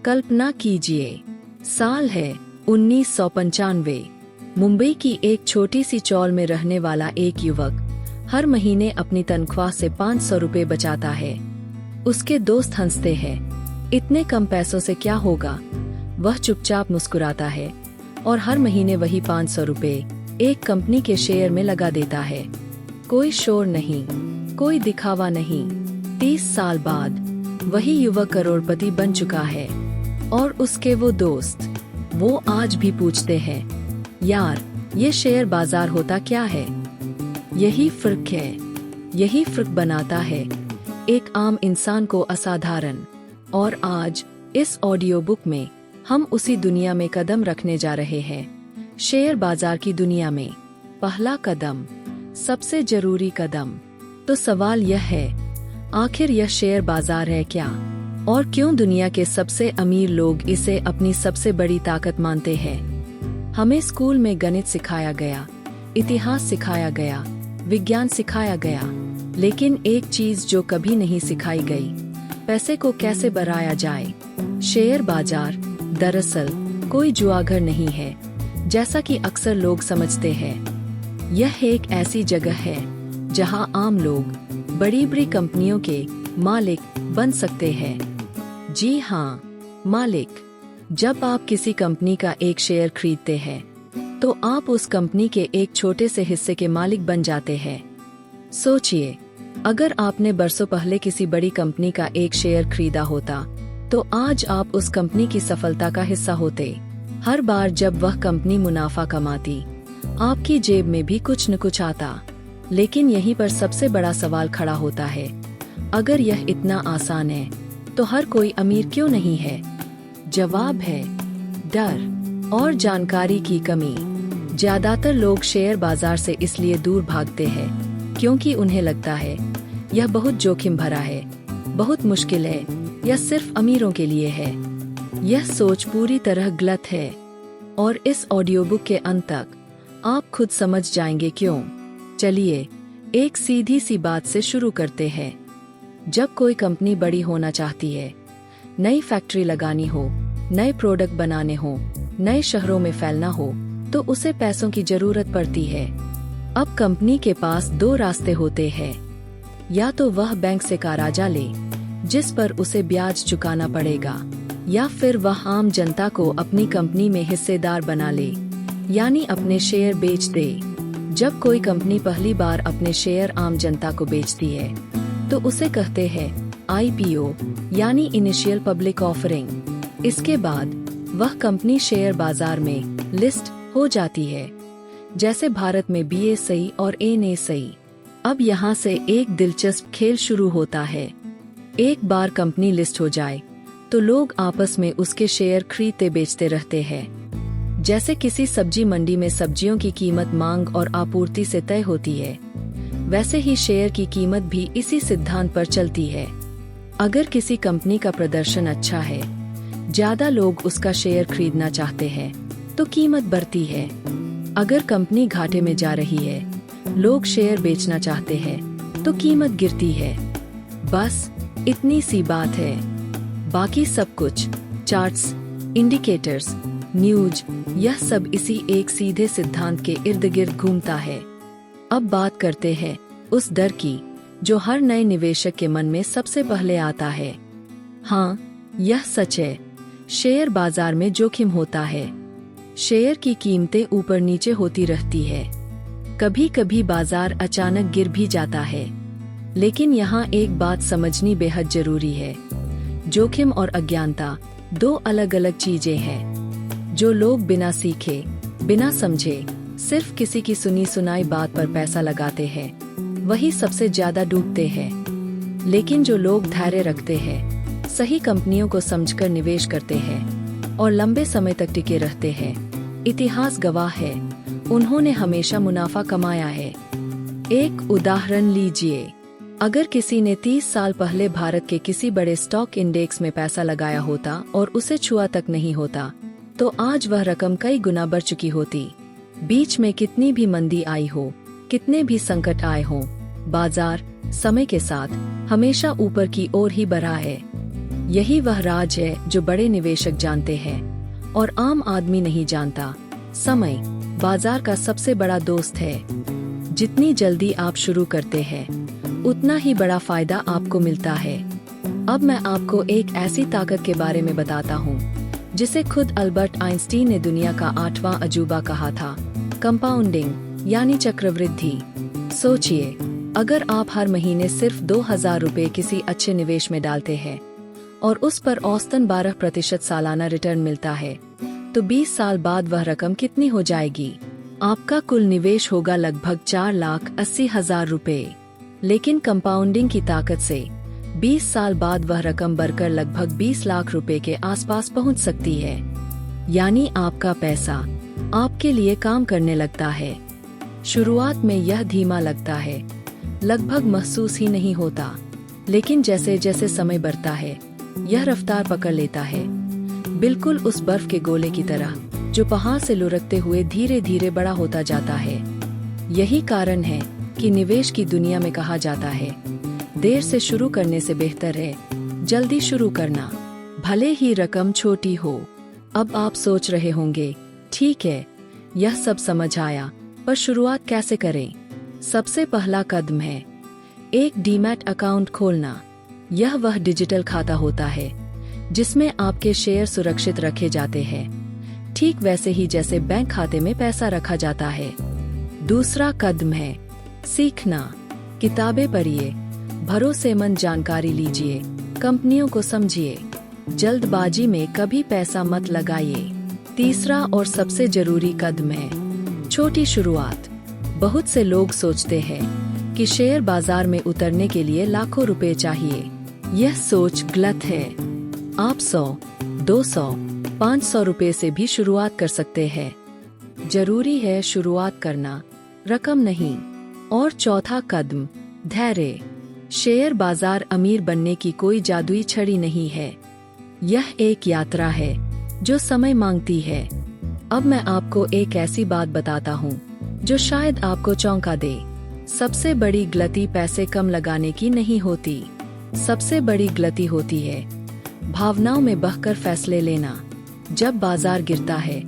कल्पना कीजिए, साल है 1995। मुंबई की एक छोटी सी चौल में रहने वाला एक युवक हर महीने अपनी तनख्वाह से 500 रुपए बचाता है। उसके दोस्त हंसते हैं, इतने कम पैसों से क्या होगा। वह चुपचाप मुस्कुराता है और हर महीने वही 500 रुपए एक कंपनी के शेयर में लगा देता है। कोई शोर नहीं, कोई दिखावा नहीं। 30 साल बाद वही युवक करोड़पति बन चुका है और उसके वो दोस्त, वो आज भी पूछते हैं, यार ये शेयर बाजार होता क्या है। यही फर्क है, यही फर्क बनाता है एक आम इंसान को असाधारण। और आज इस ऑडियो बुक में हम उसी दुनिया में कदम रखने जा रहे हैं, शेयर बाजार की दुनिया में। पहला कदम, सबसे जरूरी कदम। तो सवाल यह है, आखिर यह शेयर बाजार है क्या, और क्यों दुनिया के सबसे अमीर लोग इसे अपनी सबसे बड़ी ताकत मानते हैं। हमें स्कूल में गणित सिखाया गया, इतिहास सिखाया गया, विज्ञान सिखाया गया, लेकिन एक चीज जो कभी नहीं सिखाई गई, पैसे को कैसे बढ़ाया जाए। शेयर बाजार दरअसल कोई जुआघर नहीं है, जैसा कि अक्सर लोग समझते हैं। यह एक ऐसी जगह है जहां आम लोग बड़ी बड़ी कंपनियों के मालिक बन सकते हैं। जी हाँ, मालिक। जब आप किसी कंपनी का एक शेयर खरीदते हैं तो आप उस कंपनी के एक छोटे से हिस्से के मालिक बन जाते हैं। सोचिए, अगर आपने बरसों पहले किसी बड़ी कंपनी का एक शेयर खरीदा होता तो आज आप उस कंपनी की सफलता का हिस्सा होते। हर बार जब वह कंपनी मुनाफा कमाती, आपकी जेब में भी कुछ न कुछ आता। लेकिन यहीं पर सबसे बड़ा सवाल खड़ा होता है, अगर यह इतना आसान है तो हर कोई अमीर क्यों नहीं है। जवाब है डर और जानकारी की कमी। ज्यादातर लोग शेयर बाजार से इसलिए दूर भागते हैं क्योंकि उन्हें लगता है यह बहुत जोखिम भरा है, बहुत मुश्किल है, यह सिर्फ अमीरों के लिए है। यह सोच पूरी तरह गलत है और इस ऑडियो बुक के अंत तक आप खुद समझ जाएंगे क्यों। चलिए एक सीधी सी बात से शुरू करते हैं। जब कोई कंपनी बड़ी होना चाहती है, नई फैक्ट्री लगानी हो, नए प्रोडक्ट बनाने हो, नए शहरों में फैलना हो, तो उसे पैसों की जरूरत पड़ती है। अब कंपनी के पास दो रास्ते होते हैं, या तो वह बैंक से कर्जा ले जिस पर उसे ब्याज चुकाना पड़ेगा, या फिर वह आम जनता को अपनी कंपनी में हिस्सेदार बना ले, यानी अपने शेयर बेच दे। जब कोई कंपनी पहली बार अपने शेयर आम जनता को बेचती है तो उसे कहते हैं IPO, यानी इनिशियल पब्लिक ऑफरिंग। इसके बाद वह कंपनी शेयर बाजार में लिस्ट हो जाती है, जैसे भारत में BSE और NSE। अब यहाँ से एक दिलचस्प खेल शुरू होता है। एक बार कंपनी लिस्ट हो जाए तो लोग आपस में उसके शेयर खरीदते बेचते रहते हैं। जैसे किसी सब्जी मंडी में सब्जियों की कीमत मांग और आपूर्ति से तय होती है, वैसे ही शेयर की कीमत भी इसी सिद्धांत पर चलती है। अगर किसी कंपनी का प्रदर्शन अच्छा है, ज्यादा लोग उसका शेयर खरीदना चाहते हैं, तो कीमत बढ़ती है। अगर कंपनी घाटे में जा रही है, लोग शेयर बेचना चाहते हैं, तो कीमत गिरती है। बस इतनी सी बात है। बाकी सब कुछ, चार्ट्स, इंडिकेटर्स, न्यूज, यह सब इसी एक सीधे सिद्धांत के इर्द गिर्द घूमता है। अब बात करते हैं उस डर की जो हर नए निवेशक के मन में सबसे पहले आता है। हाँ, यह सच है, शेयर बाजार में जोखिम होता है। शेयर की कीमतें ऊपर नीचे होती रहती है, कभी कभी बाजार अचानक गिर भी जाता है। लेकिन यहाँ एक बात समझनी बेहद जरूरी है, जोखिम और अज्ञानता दो अलग अलग चीजें हैं। जो लोग बिना सीखे, बिना समझे, सिर्फ किसी की सुनी सुनाई बात पर पैसा लगाते हैं, वही सबसे ज्यादा डूबते हैं। लेकिन जो लोग धैर्य रखते हैं, सही कंपनियों को समझकर निवेश करते हैं और लंबे समय तक टिके रहते हैं, इतिहास गवाह है, उन्होंने हमेशा मुनाफा कमाया है। एक उदाहरण लीजिए, अगर किसी ने 30 साल पहले भारत के किसी बड़े स्टॉक इंडेक्स में पैसा लगाया होता और उसे छुआ तक नहीं होता, तो आज वह रकम कई गुना बढ़ चुकी होती। बीच में कितनी भी मंदी आई हो, कितने भी संकट आए हों, बाजार समय के साथ हमेशा ऊपर की ओर ही बढ़ा है। यही वह राज है जो बड़े निवेशक जानते हैं और आम आदमी नहीं जानता। समय बाजार का सबसे बड़ा दोस्त है। जितनी जल्दी आप शुरू करते हैं, उतना ही बड़ा फायदा आपको मिलता है। अब मैं आपको एक ऐसी ताकत के बारे में बताता हूँ जिसे खुद अल्बर्ट आइंस्टीन ने दुनिया का 8वां अजूबा कहा था, कंपाउंडिंग यानी चक्रवृद्धि। सोचिए, अगर आप हर महीने सिर्फ 2000 रुपए किसी अच्छे निवेश में डालते हैं और उस पर औसतन 12% सालाना रिटर्न मिलता है, तो 20 साल बाद वह रकम कितनी हो जाएगी? आपका कुल निवेश होगा लगभग 4,80,000 रुपए। लेकिन कंपाउंडिंग की ताकत से 20 साल बाद वह रकम बढ़कर लगभग 20 लाख रुपए के आसपास पहुंच सकती है। यानी आपका पैसा आपके लिए काम करने लगता है। शुरुआत में यह धीमा लगता है, लगभग महसूस ही नहीं होता, लेकिन जैसे जैसे समय बढ़ता है, यह रफ्तार पकड़ लेता है, बिल्कुल उस बर्फ के गोले की तरह जो पहाड़ से लुढ़कते हुए धीरे धीरे बड़ा होता जाता है। यही कारण है कि निवेश की दुनिया में कहा जाता है, देर से शुरू करने से बेहतर है जल्दी शुरू करना, भले ही रकम छोटी हो। अब आप सोच रहे होंगे, ठीक है, यह सब समझ आया, पर शुरुआत कैसे करें? सबसे पहला कदम है एक डीमैट अकाउंट खोलना। यह वह डिजिटल खाता होता है जिसमें आपके शेयर सुरक्षित रखे जाते हैं, ठीक वैसे ही जैसे बैंक खाते में पैसा रखा जाता है। दूसरा कदम है सीखना। किताबें पढ़िए, भरोसेमंद जानकारी लीजिए, कंपनियों को समझिए, जल्दबाजी में कभी पैसा मत लगाइए। तीसरा और सबसे जरूरी कदम है छोटी शुरुआत। बहुत से लोग सोचते हैं कि शेयर बाजार में उतरने के लिए लाखों रुपए चाहिए। यह सोच गलत है। आप 100, 200, 500 रुपए से भी शुरुआत कर सकते हैं। जरूरी है शुरुआत करना, रकम नहीं। और चौथा कदम धैर्य। शेयर बाजार अमीर बनने की कोई जादुई छड़ी नहीं है। यह एक यात्रा है जो समय मांगती है। अब मैं आपको एक ऐसी बात बताता हूँ जो शायद आपको चौंका दे। सबसे बड़ी गलती पैसे कम लगाने की नहीं होती। सबसे बड़ी गलती होती है भावनाओं में बहकर फैसले लेना। जब बाजार गिरता है,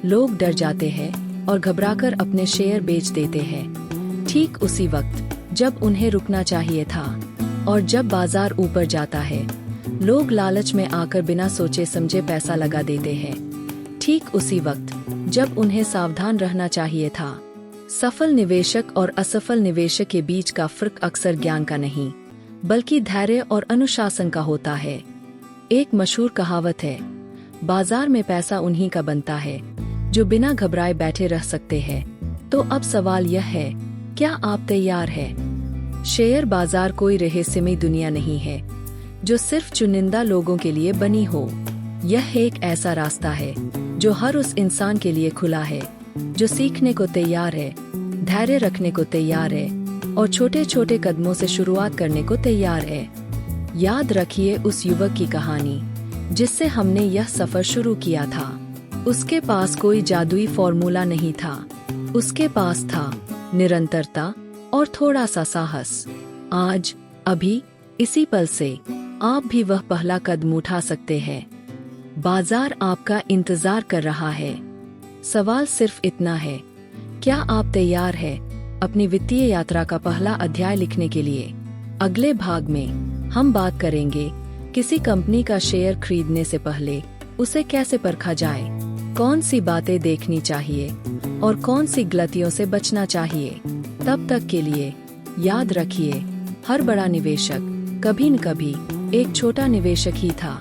लोग डर जाते हैं और घबराकर अपने शेयर बेच देते हैं, ठीक उसी वक्त जब उन्हें रुकना चाहिए था। और जब बाजार ऊपर जाता है, लोग लालच में आकर बिना सोचे समझे पैसा लगा देते हैं, ठीक उसी वक्त जब उन्हें सावधान रहना चाहिए था। सफल निवेशक और असफल निवेशक के बीच का फर्क अक्सर ज्ञान का नहीं, बल्कि धैर्य और अनुशासन का होता है। एक मशहूर कहावत है, बाजार में पैसा उन्हीं का बनता है जो बिना घबराए बैठे रह सकते हैं। तो अब सवाल यह है, क्या आप तैयार हैं? शेयर बाजार कोई रहस्यमय दुनिया नहीं है जो सिर्फ चुनिंदा लोगों के लिए बनी हो। यह एक ऐसा रास्ता है जो हर उस इंसान के लिए खुला है जो सीखने को तैयार है, धैर्य रखने को तैयार है और छोटे छोटे कदमों से शुरुआत करने को तैयार है। याद रखिए उस युवक की कहानी जिससे हमने यह सफर शुरू किया था। उसके पास कोई जादुई फॉर्मूला नहीं था, उसके पास था निरंतरता और थोड़ा सा साहस। आज, अभी, इसी पल से आप भी वह पहला कदम उठा सकते हैं। बाजार आपका इंतजार कर रहा है। सवाल सिर्फ इतना है, क्या आप तैयार हैं अपनी वित्तीय यात्रा का पहला अध्याय लिखने के लिए? अगले भाग में हम बात करेंगे किसी कंपनी का शेयर खरीदने से पहले उसे कैसे परखा जाए, कौन सी बातें देखनी चाहिए और कौन सी गलतियों से बचना चाहिए। तब तक के लिए याद रखिए, हर बड़ा निवेशक कभी न कभी एक छोटा निवेशक ही था।